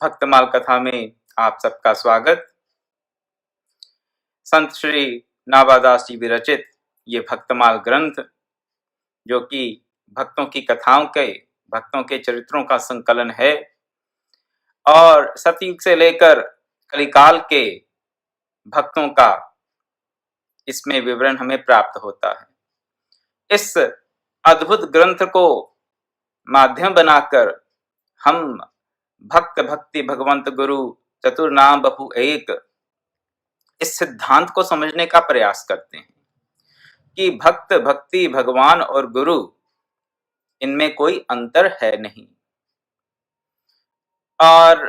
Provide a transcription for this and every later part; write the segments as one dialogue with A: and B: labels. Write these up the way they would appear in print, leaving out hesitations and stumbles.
A: भक्तमाल कथा में आप सबका स्वागत। संत श्री नाभादास जी विरचित ये भक्तमाल ग्रंथ, जो कि भक्तों की कथाओं के, भक्तों के चरित्रों का संकलन है और सतयुग से लेकर कलिकाल के भक्तों का इसमें विवरण हमें प्राप्त होता है। इस अद्भुत ग्रंथ को माध्यम बनाकर हम भक्त भक्ति भगवंत गुरु चतुर्नाम बहु एक, इस सिद्धांत को समझने का प्रयास करते हैं कि भक्त भक्ति भगवान और गुरु, इनमें कोई अंतर है नहीं। और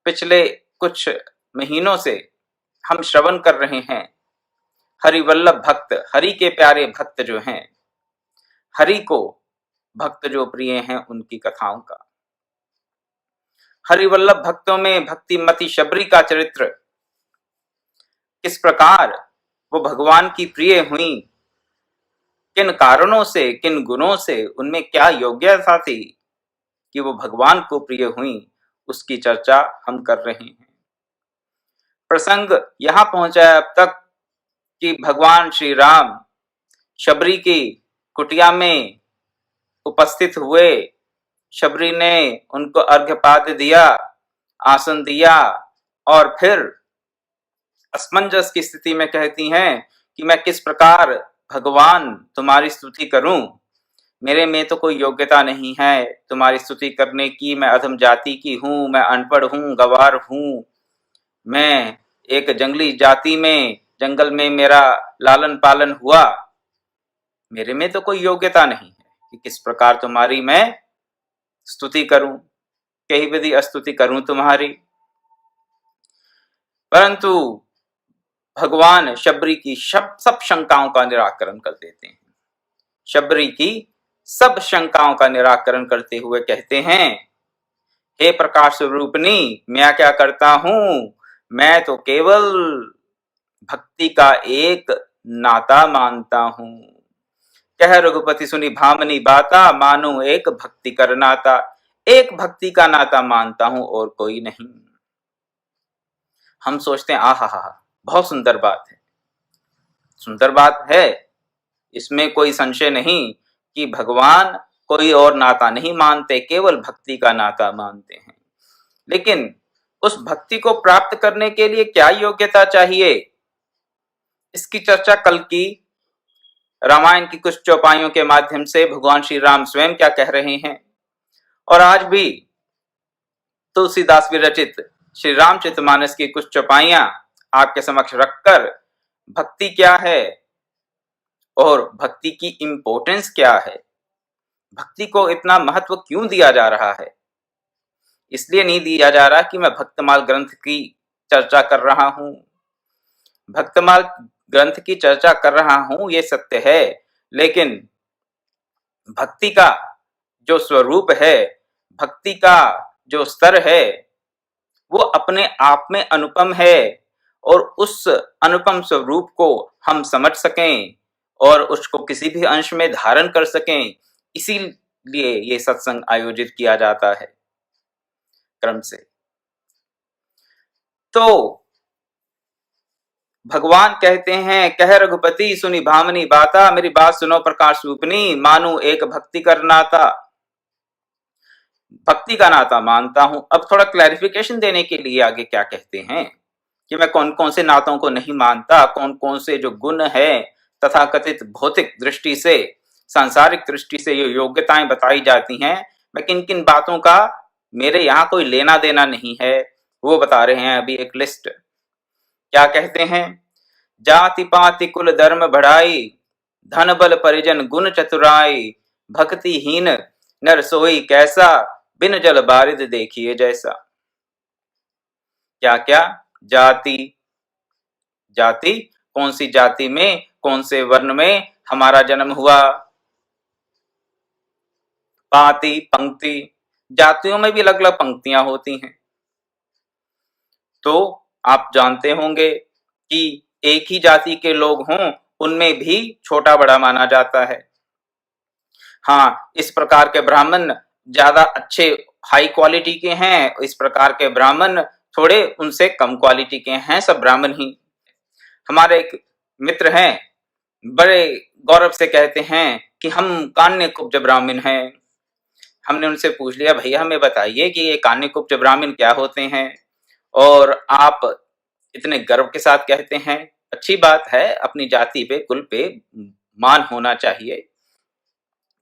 A: पिछले कुछ महीनों से हम श्रवण कर रहे हैं हरिवल्लभ भक्त, हरि के प्यारे भक्त जो हैं, हरि को भक्त जो प्रिय हैं, उनकी कथाओं का। हरिवल्लभ भक्तों में भक्तिमती शबरी का चरित्र, किस प्रकार वो भगवान की प्रिय हुई, किन कारणों से, किन गुणों से, उनमें क्या योग्यता थी कि वो भगवान को प्रिय हुई, उसकी चर्चा हम कर रहे हैं। प्रसंग यहां पहुंचा है अब तक कि भगवान श्री राम शबरी की कुटिया में उपस्थित हुए। शबरी ने उनको अर्घ्यपाद्य दिया, आसन दिया और फिर असमंजस की स्थिति में कहती हैं कि मैं किस प्रकार भगवान तुम्हारी स्तुति करूं, मेरे में तो कोई योग्यता नहीं है तुम्हारी स्तुति करने की। मैं अधम जाति की हूं, मैं अनपढ़ हूं, गवार हूं, मैं एक जंगली जाति में, जंगल में मेरा लालन पालन हुआ, मेरे में तो कोई योग्यता नहीं है कि किस प्रकार तुम्हारी मैं स्तुति करूं, कई विधि स्तुति करूं तुम्हारी। परंतु भगवान शबरी की सब शंकाओं का निराकरण कर देते हैं। शबरी की सब शंकाओं का निराकरण करते हुए कहते हैं, हे प्रकाश स्वरूपनी, मैं क्या करता हूं, मैं तो केवल भक्ति का एक नाता मानता हूं। कह रघुपति सुनी भामनी बाता, मानो एक भक्ति कर नाता। एक भक्ति का नाता मानता हूं और कोई नहीं। हम सोचते हैं आहा, बहुत सुंदर बात है, सुंदर बात है, इसमें कोई संशय नहीं कि भगवान कोई और नाता नहीं मानते, केवल भक्ति का नाता मानते हैं। लेकिन उस भक्ति को प्राप्त करने के लिए क्या योग्यता चाहिए, इसकी चर्चा कल की रामायण की कुछ चौपाइयों के माध्यम से भगवान श्री राम स्वयं क्या कह रहे हैं, और आज भी तुलसीदास विरचित श्री रामचरितमानस की कुछ चौपाइयां आपके समक्ष रखकर भक्ति क्या है और भक्ति की इंपॉर्टेंस क्या है, भक्ति को इतना महत्व क्यों दिया जा रहा है। इसलिए नहीं दिया जा रहा कि मैं भक्तमाल ग्रंथ की चर्चा कर रहा हूं, भक्तमाल ग्रंथ की चर्चा कर रहा हूं, ये सत्य है, लेकिन भक्ति का जो स्वरूप है, भक्ति का जो स्तर है, वो अपने आप में अनुपम है, और उस अनुपम स्वरूप को हम समझ सकें और उसको किसी भी अंश में धारण कर सकें, इसीलिए ये सत्संग आयोजित किया जाता है क्रम से। तो भगवान कहते हैं, कह रघुपति सुनी भामनी बाता, मेरी बात सुनो प्रकाश रूपनी, मानू एक भक्ति कर नाता, भक्ति का नाता मानता हूं। अब थोड़ा क्लैरिफिकेशन देने के लिए आगे क्या कहते हैं कि मैं कौन कौन से नातों को नहीं मानता, कौन कौन से जो गुण है तथाकथित भौतिक दृष्टि से, सांसारिक दृष्टि से ये योग्यताएं बताई जाती हैं, मैं किन किन बातों का मेरे यहाँ कोई लेना देना नहीं है, वो बता रहे हैं अभी एक लिस्ट। क्या कहते हैं, जाति पाति कुल धर्म बढ़ाई, धन बल परिजन गुण चतुराई, भक्तिहीन नर सोई कैसा, बिन जल बारिद देखिए जैसा। क्या क्या, जाति, जाति कौन सी जाति में, कौन से वर्ण में हमारा जन्म हुआ, पाति पंक्ति, जातियों में भी अलग अलग पंक्तियां होती हैं। तो आप जानते होंगे कि एक ही जाति के लोग हों, उनमें भी छोटा बड़ा माना जाता है। हाँ, इस प्रकार के ब्राह्मण ज्यादा अच्छे हाई क्वालिटी के हैं, इस प्रकार के ब्राह्मण थोड़े उनसे कम क्वालिटी के हैं, सब ब्राह्मण ही। हमारे एक मित्र हैं, बड़े गौरव से कहते हैं कि हम कान्य कुब्ज ब्राह्मण हैं। हमने उनसे पूछ लिया, भैया हमें बताइए कि ये कान्य कुब्ज ब्राह्मण क्या होते हैं, और आप इतने गर्व के साथ कहते हैं। अच्छी बात है, अपनी जाति पे कुल पे मान होना चाहिए।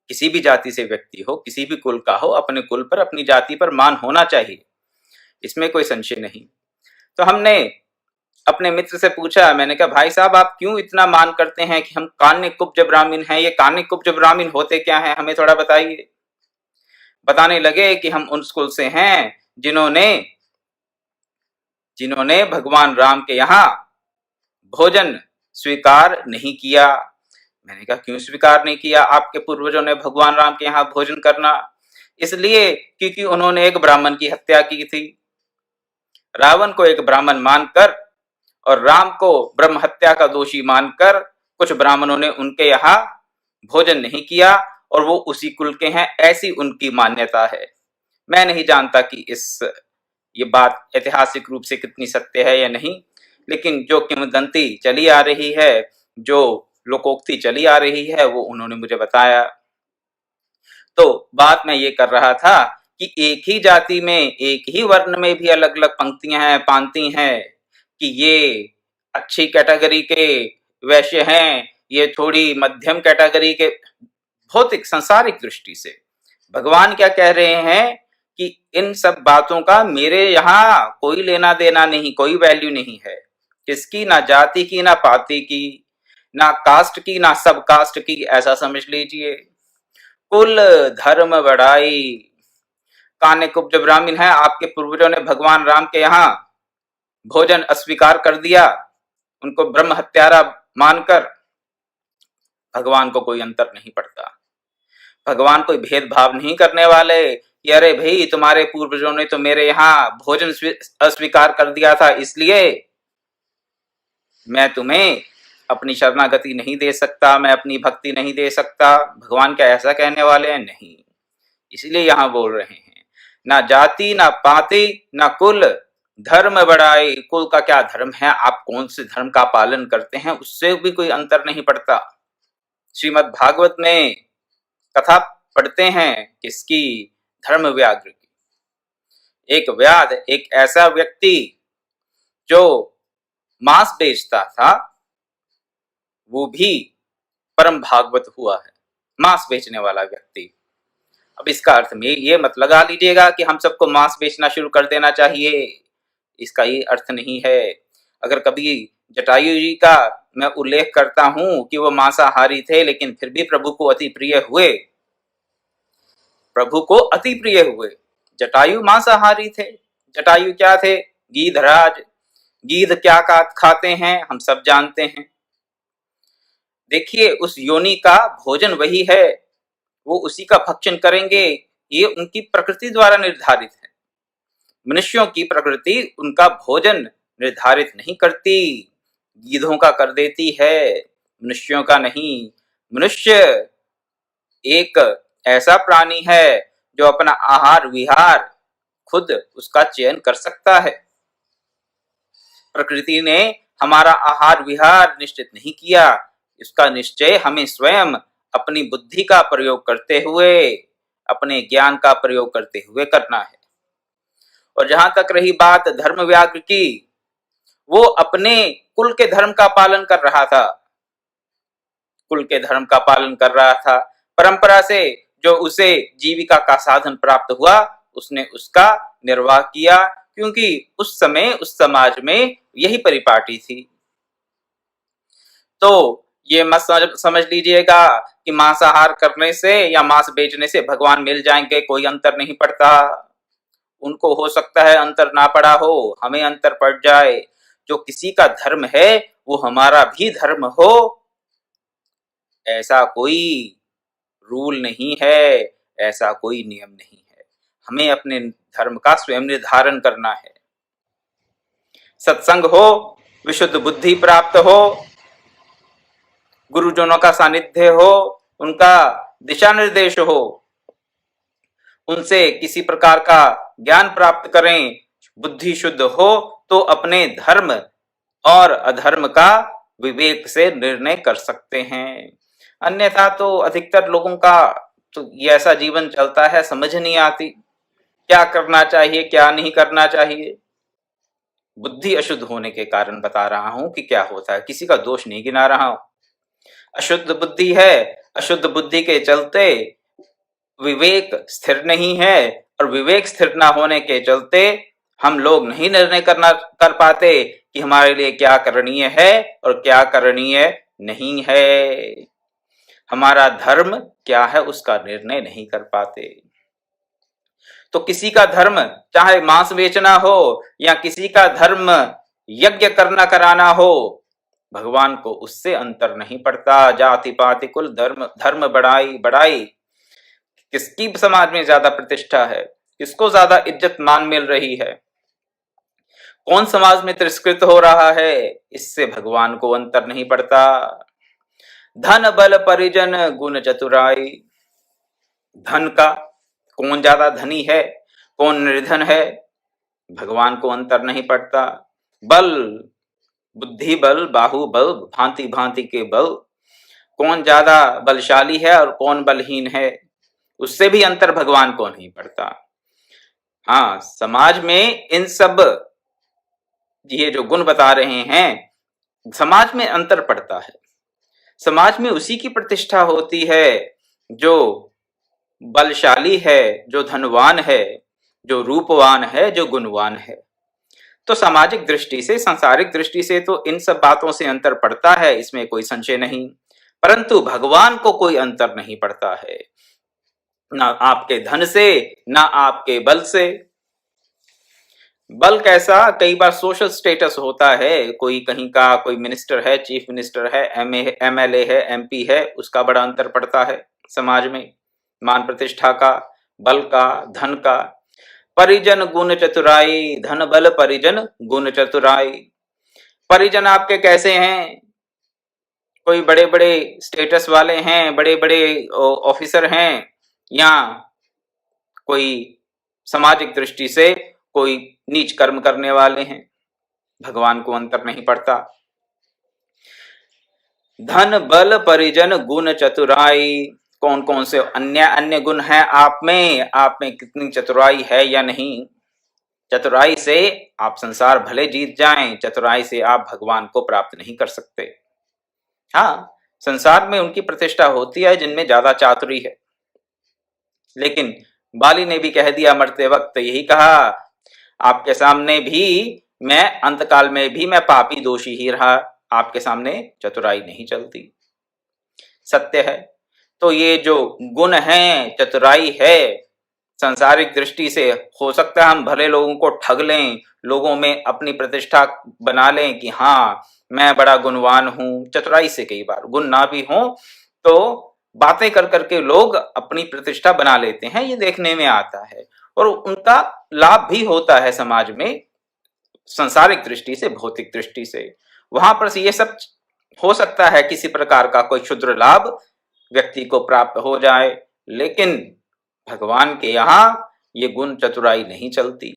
A: किसी भी जाति से व्यक्ति हो, किसी भी कुल का हो, अपने कुल पर अपनी जाति पर मान होना चाहिए, इसमें कोई संशय नहीं। तो हमने अपने मित्र से पूछा, मैंने कहा भाई साहब आप क्यों इतना मान करते हैं कि हम कान्य कुब्ज ब्राह्मण हैं, ये कान्य कुब्ज ब्राह्मण होते क्या हैं, हमें थोड़ा बताइए। बताने लगे कि हम उन कुल से हैं जिन्होंने भगवान राम के यहाँ भोजन स्वीकार नहीं किया। मैंने कहा क्यों स्वीकार नहीं किया आपके पूर्वजों ने भगवान राम के यहाँ भोजन करना? इसलिए क्योंकि उन्होंने एक ब्राह्मण की हत्या की थी। रावण को एक ब्राह्मण मानकर और राम को ब्रह्म हत्या का दोषी मानकर कुछ ब्राह्मणों ने उनके यहाँ भोजन नहीं किया, और वो उसी कुल के हैं, ऐसी उनकी मान्यता है। मैं नहीं जानता कि ये बात ऐतिहासिक रूप से कितनी सत्य है या नहीं, लेकिन जो किंवदंती चली आ रही है, जो लोकोक्ति चली आ रही है, वो उन्होंने मुझे बताया। तो बात मैं ये कर रहा था कि एक ही जाति में, एक ही वर्ण में भी अलग अलग पंक्तियां हैं, पांति हैं, कि ये अच्छी कैटेगरी के वैश्य हैं, ये थोड़ी मध्यम कैटेगरी के। भौतिक सांसारिक दृष्टि से भगवान क्या कह रहे हैं कि इन सब बातों का मेरे यहाँ कोई लेना देना नहीं, कोई वैल्यू नहीं है। किसकी? ना जाति की, ना पाति की, ना कास्ट की, ना सब कास्ट की, ऐसा समझ लीजिए। कुल धर्म बढ़ाई। कान्य कुब्ज ब्राह्मण है, आपके पूर्वजों ने भगवान राम के यहाँ भोजन अस्वीकार कर दिया, उनको ब्रह्म हत्यारा मानकर। भगवान को कोई अंतर नहीं पड़ता, भगवान कोई भेदभाव नहीं करने वाले कि अरे भाई तुम्हारे पूर्वजों ने तो मेरे यहाँ भोजन अस्वीकार कर दिया था, इसलिए मैं तुम्हें अपनी शरणागति नहीं दे सकता, मैं अपनी भक्ति नहीं दे सकता। भगवान क्या ऐसा कहने वाले हैं? नहीं। इसलिए यहां बोल रहे हैं, ना जाति, ना पाति, ना कुल, धर्म बढ़ाई। कुल का क्या धर्म है, आप कौन से धर्म का पालन करते हैं, उससे भी कोई अंतर नहीं पड़ता। श्रीमद् भागवत में कथा पढ़ते हैं किसकी? धर्म व्याघ्र की। एक व्याध, एक ऐसा व्यक्ति जो मांस बेचता था, वो भी परम भागवत हुआ है, मांस बेचने वाला व्यक्ति। अब इसका अर्थ में ये मत लगा लीजिएगा कि हम सबको मांस बेचना शुरू कर देना चाहिए, इसका ये अर्थ नहीं है। अगर कभी जटायु जी का मैं उल्लेख करता हूं कि वो मांसाहारी थे, लेकिन फिर भी प्रभु को अति प्रिय हुए, प्रभु को अति प्रिय हुए। जटायु मांसाहारी थे। जटायु क्या थे? गीधराज। गीध क्या खाते हैं हम सब जानते हैं। देखिए, उस योनि का भोजन वही है, वो उसी का भक्षण करेंगे, ये उनकी प्रकृति द्वारा निर्धारित है। मनुष्यों की प्रकृति उनका भोजन निर्धारित नहीं करती, गीधों का कर देती है, मनुष्यों का नहीं। मनुष्य एक ऐसा प्राणी है जो अपना आहार विहार खुद उसका चयन कर सकता है। प्रकृति ने हमारा आहार विहार निश्चित नहीं किया, इसका निश्चय हमें स्वयं अपनी बुद्धि का प्रयोग करते हुए, अपने ज्ञान का प्रयोग करते हुए करना है। और जहां तक रही बात धर्म व्याघ्र की, वो अपने कुल के धर्म का पालन कर रहा था, कुल के धर्म का पालन कर रहा था। परंपरा से जो उसे जीविका का साधन प्राप्त हुआ, उसने उसका निर्वाह किया, क्योंकि उस समय उस समाज में यही परिपाटी थी। तो ये मत समझ लीजिएगा कि मांसाहार करने से या मांस बेचने से भगवान मिल जाएंगे, कोई अंतर नहीं पड़ता। उनको हो सकता है अंतर ना पड़ा हो, हमें अंतर पड़ जाए। जो किसी का धर्म है वो हमारा भी धर्म हो, ऐसा कोई रूल नहीं है, ऐसा कोई नियम नहीं है। हमें अपने धर्म का स्वयं निर्धारण करना है। सत्संग हो, विशुद्ध बुद्धि प्राप्त हो, गुरुजनों का सानिध्य हो, उनका दिशा निर्देश हो, उनसे किसी प्रकार का ज्ञान प्राप्त करें, बुद्धि शुद्ध हो तो अपने धर्म और अधर्म का विवेक से निर्णय कर सकते हैं। अन्यथा तो अधिकतर लोगों का तो ये ऐसा जीवन चलता है, समझ नहीं आती क्या करना चाहिए क्या नहीं करना चाहिए। बुद्धि अशुद्ध होने के कारण बता रहा हूं कि क्या होता है, किसी का दोष नहीं गिना रहा हूं। अशुद्ध बुद्धि है, अशुद्ध बुद्धि के चलते विवेक स्थिर नहीं है, और विवेक स्थिर ना होने के चलते हम लोग नहीं निर्णय कर पाते कि हमारे लिए क्या करणीय है और क्या करणीय नहीं है। हमारा धर्म क्या है उसका निर्णय नहीं कर पाते। तो किसी का धर्म चाहे मांस बेचना हो या किसी का धर्म यज्ञ करना कराना हो, भगवान को उससे अंतर नहीं पड़ता। जाति पाति कुल धर्म धर्म बढ़ाई बढ़ाई, किसकी समाज में ज्यादा प्रतिष्ठा है, किसको ज्यादा इज्जत मान मिल रही है, कौन समाज में तिरस्कृत हो रहा है, इससे भगवान को अंतर नहीं पड़ता। धन बल परिजन गुण चतुराई, धन का कौन ज्यादा धनी है कौन निर्धन है, भगवान को अंतर नहीं पड़ता। बल, बुद्धि बल, बाहुबल, भांति भांति के बल, कौन ज्यादा बलशाली है और कौन बलहीन है, उससे भी अंतर भगवान को नहीं पड़ता। हाँ, समाज में इन सब ये जो गुण बता रहे हैं, समाज में अंतर पड़ता है। समाज में उसी की प्रतिष्ठा होती है जो बलशाली है, जो धनवान है, जो रूपवान है, जो गुणवान है। तो सामाजिक दृष्टि से, सांसारिक दृष्टि से तो इन सब बातों से अंतर पड़ता है, इसमें कोई संशय नहीं। परंतु भगवान को कोई अंतर नहीं पड़ता है, ना आपके धन से ना आपके बल से। बल कैसा, कई बार सोशल स्टेटस होता है, कोई कहीं का कोई मिनिस्टर है, चीफ मिनिस्टर है, एमएलए है, एमपी है, उसका बड़ा अंतर पड़ता है समाज में, मान प्रतिष्ठा का, बल का, धन का। परिजन गुण चतुराई, धन बल परिजन गुण चतुराई। परिजन आपके कैसे हैं, कोई बड़े बड़े स्टेटस वाले हैं, बड़े बड़े ऑफिसर हैं, या कोई सामाजिक दृष्टि से कोई नीच कर्म करने वाले हैं, भगवान को अंतर नहीं पड़ता। धन बल परिजन गुण चतुराई, कौन कौन से अन्य अन्य गुण हैं आप में कितनी चतुराई है या नहीं। चतुराई से आप संसार भले जीत जाएं, चतुराई से आप भगवान को प्राप्त नहीं कर सकते। हाँ, संसार में उनकी प्रतिष्ठा होती है जिनमें ज्यादा चातुरी है, लेकिन बाली ने भी कह दिया मरते वक्त, यही कहा, आपके सामने भी मैं अंतकाल में भी मैं पापी दोषी ही रहा, आपके सामने चतुराई नहीं चलती। सत्य है। तो ये जो गुण हैं, चतुराई है, संसारिक दृष्टि से हो सकता है हम भले लोगों को ठग लें, लोगों में अपनी प्रतिष्ठा बना लें कि हाँ मैं बड़ा गुणवान हूं। चतुराई से कई बार गुण ना भी हो तो बातें कर करके लोग अपनी प्रतिष्ठा बना लेते हैं, ये देखने में आता है, और उनका लाभ भी होता है समाज में, संसारिक दृष्टि से, भौतिक दृष्टि से। वहां पर ये सब हो सकता है किसी प्रकार का कोई क्षुद्र लाभ व्यक्ति को प्राप्त हो जाए, लेकिन भगवान के यहाँ ये गुण चतुराई नहीं चलती।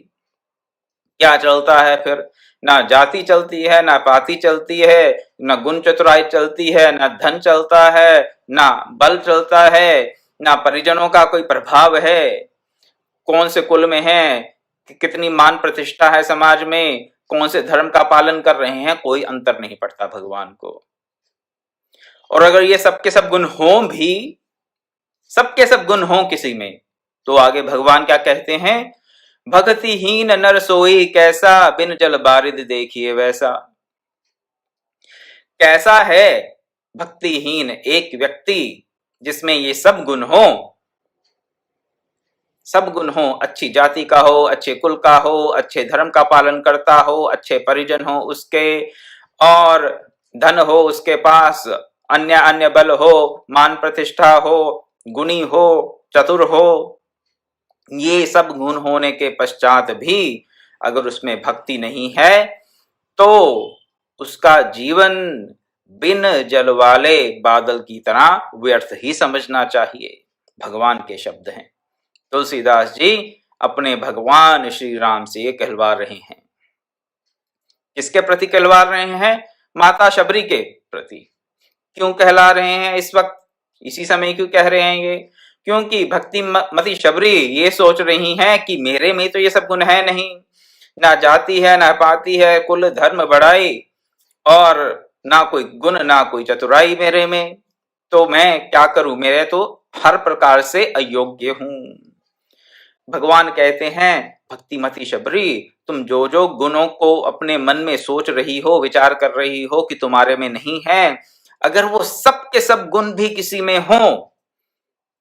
A: क्या चलता है फिर, ना जाति चलती है, ना पाति चलती है, ना गुण चतुराई चलती है, ना धन चलता है, ना बल चलता है, ना परिजनों का कोई प्रभाव है, कौन से कुल में है, कितनी मान प्रतिष्ठा है समाज में, कौन से धर्म का पालन कर रहे हैं, कोई अंतर नहीं पड़ता भगवान को। और अगर ये सबके सब गुण हों भी, सबके सब गुण हों किसी में, तो आगे भगवान क्या कहते हैं, भक्तिहीन नर सोई कैसा, बिन जल बारिद देखिए वैसा। कैसा है भक्तिहीन एक व्यक्ति जिसमें ये सब गुण हो, सब गुण हो, अच्छी जाति का हो, अच्छे कुल का हो, अच्छे धर्म का पालन करता हो, अच्छे परिजन हो उसके, और धन हो उसके पास, अन्य अन्य बल हो, मान प्रतिष्ठा हो, गुणी हो, चतुर हो, ये सब गुण होने के पश्चात भी अगर उसमें भक्ति नहीं है तो उसका जीवन बिन जल वाले बादल की तरह व्यर्थ ही समझना चाहिए। भगवान के शब्द हैं। तुलसीदास जी अपने भगवान श्री राम से ये कहलवा रहे हैं। किसके प्रति कहलवा रहे हैं? माता शबरी के प्रति। क्यों कहला रहे हैं इस वक्त, इसी समय क्यों कह रहे हैं ये? क्योंकि भक्ति मती शबरी ये सोच रही हैं कि मेरे में तो ये सब गुण है नहीं, ना जाति है, ना पाति है, कुल धर्म बढ़ाई, और ना कोई गुण ना कोई चतुराई मेरे में, तो मैं क्या करूं, मेरे तो हर प्रकार से अयोग्य हूं। भगवान कहते हैं भक्तिमती शबरी, तुम जो जो गुणों को अपने मन में सोच रही हो, विचार कर रही हो कि तुम्हारे में नहीं है, अगर वो सब के सब गुण भी किसी में हो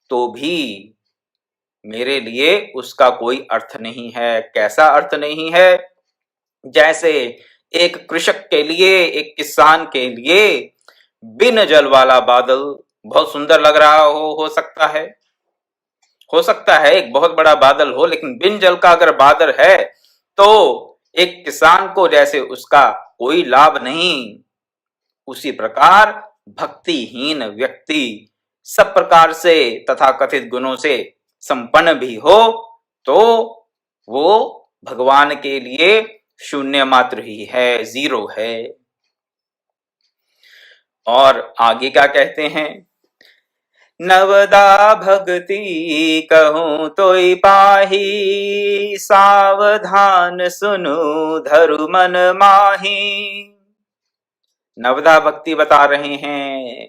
A: तो भी मेरे लिए उसका कोई अर्थ नहीं है। कैसा अर्थ नहीं है? जैसे एक कृषक के लिए, एक किसान के लिए बिन जल वाला बादल बहुत सुंदर लग रहा हो सकता है, हो सकता है एक बहुत बड़ा बादल हो, लेकिन बिन जल का अगर बादल है तो एक किसान को जैसे उसका कोई लाभ नहीं, उसी प्रकार भक्तिहीन व्यक्ति सब प्रकार से तथाकथित गुणों से संपन्न भी हो तो वो भगवान के लिए शून्य मात्र ही है, जीरो है। और आगे क्या कहते हैं? नवदा भक्ति कहूं तोई पाही, सावधान सुनु धरु मन माही। नवदा भक्ति बता रहे हैं,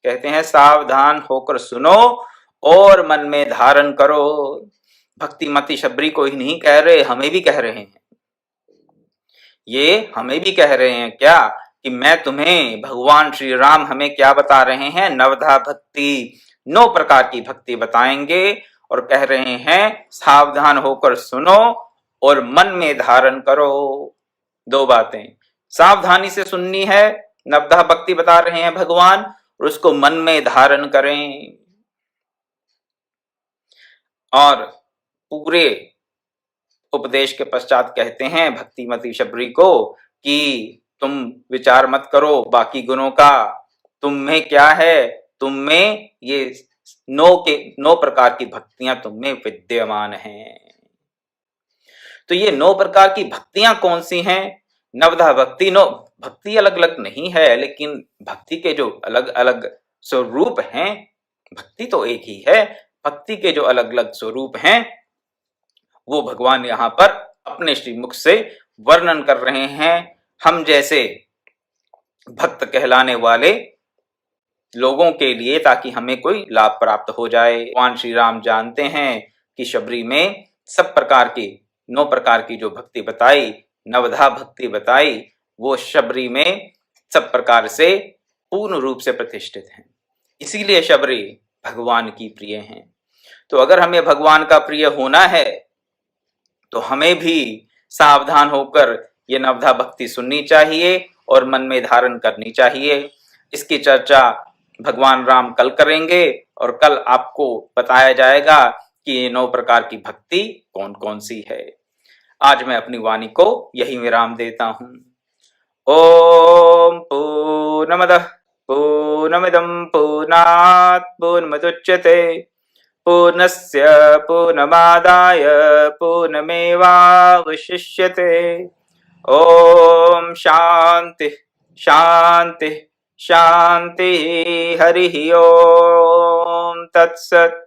A: कहते हैं सावधान होकर सुनो और मन में धारण करो। भक्तिमती शबरी को ही नहीं कह रहे, हमें भी कह रहे हैं, ये हमें भी कह रहे हैं क्या कि मैं तुम्हें, भगवान श्री राम हमें क्या बता रहे हैं? नवधा भक्ति, 9 प्रकार की भक्ति बताएंगे और कह रहे हैं सावधान होकर सुनो और मन में धारण करो। 2 बातें सावधानी से सुननी है, नवधा भक्ति बता रहे हैं भगवान, और उसको मन में धारण करें। और पूरे उपदेश के पश्चात कहते हैं भक्तिमती शबरी को कि तुम विचार मत करो बाकी गुणों का, तुम में क्या है, तुम में ये 9 प्रकार की भक्तियां तुम में विद्यमान हैं। तो ये 9 प्रकार की भक्तियां कौन सी हैं? नवधा भक्ति, 9 भक्ति अलग अलग नहीं है, लेकिन भक्ति के जो अलग अलग स्वरूप हैं, भक्ति तो एक ही है, भक्ति के जो अलग अलग स्वरूप हैं वो भगवान यहां पर अपने श्रीमुख से वर्णन कर रहे हैं। हम जैसे भक्त कहलाने वाले लोगों के लिए, ताकि हमें कोई लाभ प्राप्त हो जाए। भगवान श्री राम जानते हैं कि शबरी में सब प्रकार की 9 प्रकार की जो भक्ति बताई, नवधा भक्ति बताई, वो शबरी में सब प्रकार से पूर्ण रूप से प्रतिष्ठित हैं, इसीलिए शबरी भगवान की प्रिय हैं। तो अगर हमें भगवान का प्रिय होना है तो हमें भी सावधान होकर ये नवधा भक्ति सुननी चाहिए और मन में धारण करनी चाहिए। इसकी चर्चा भगवान राम कल करेंगे और कल आपको बताया जाएगा कि ये 9 प्रकार की भक्ति कौन कौन सी है। आज मैं अपनी वाणी को यही विराम देता हूं। ओम पूर्णमदः पूर्णमिदं पूर्णात् पूर्णमुदच्यते पूर्णस्य पूर्णमादाय पूर्णमेवावशिष्यते। ओम शांति शांति शांति। हरि ओम तत्सत्।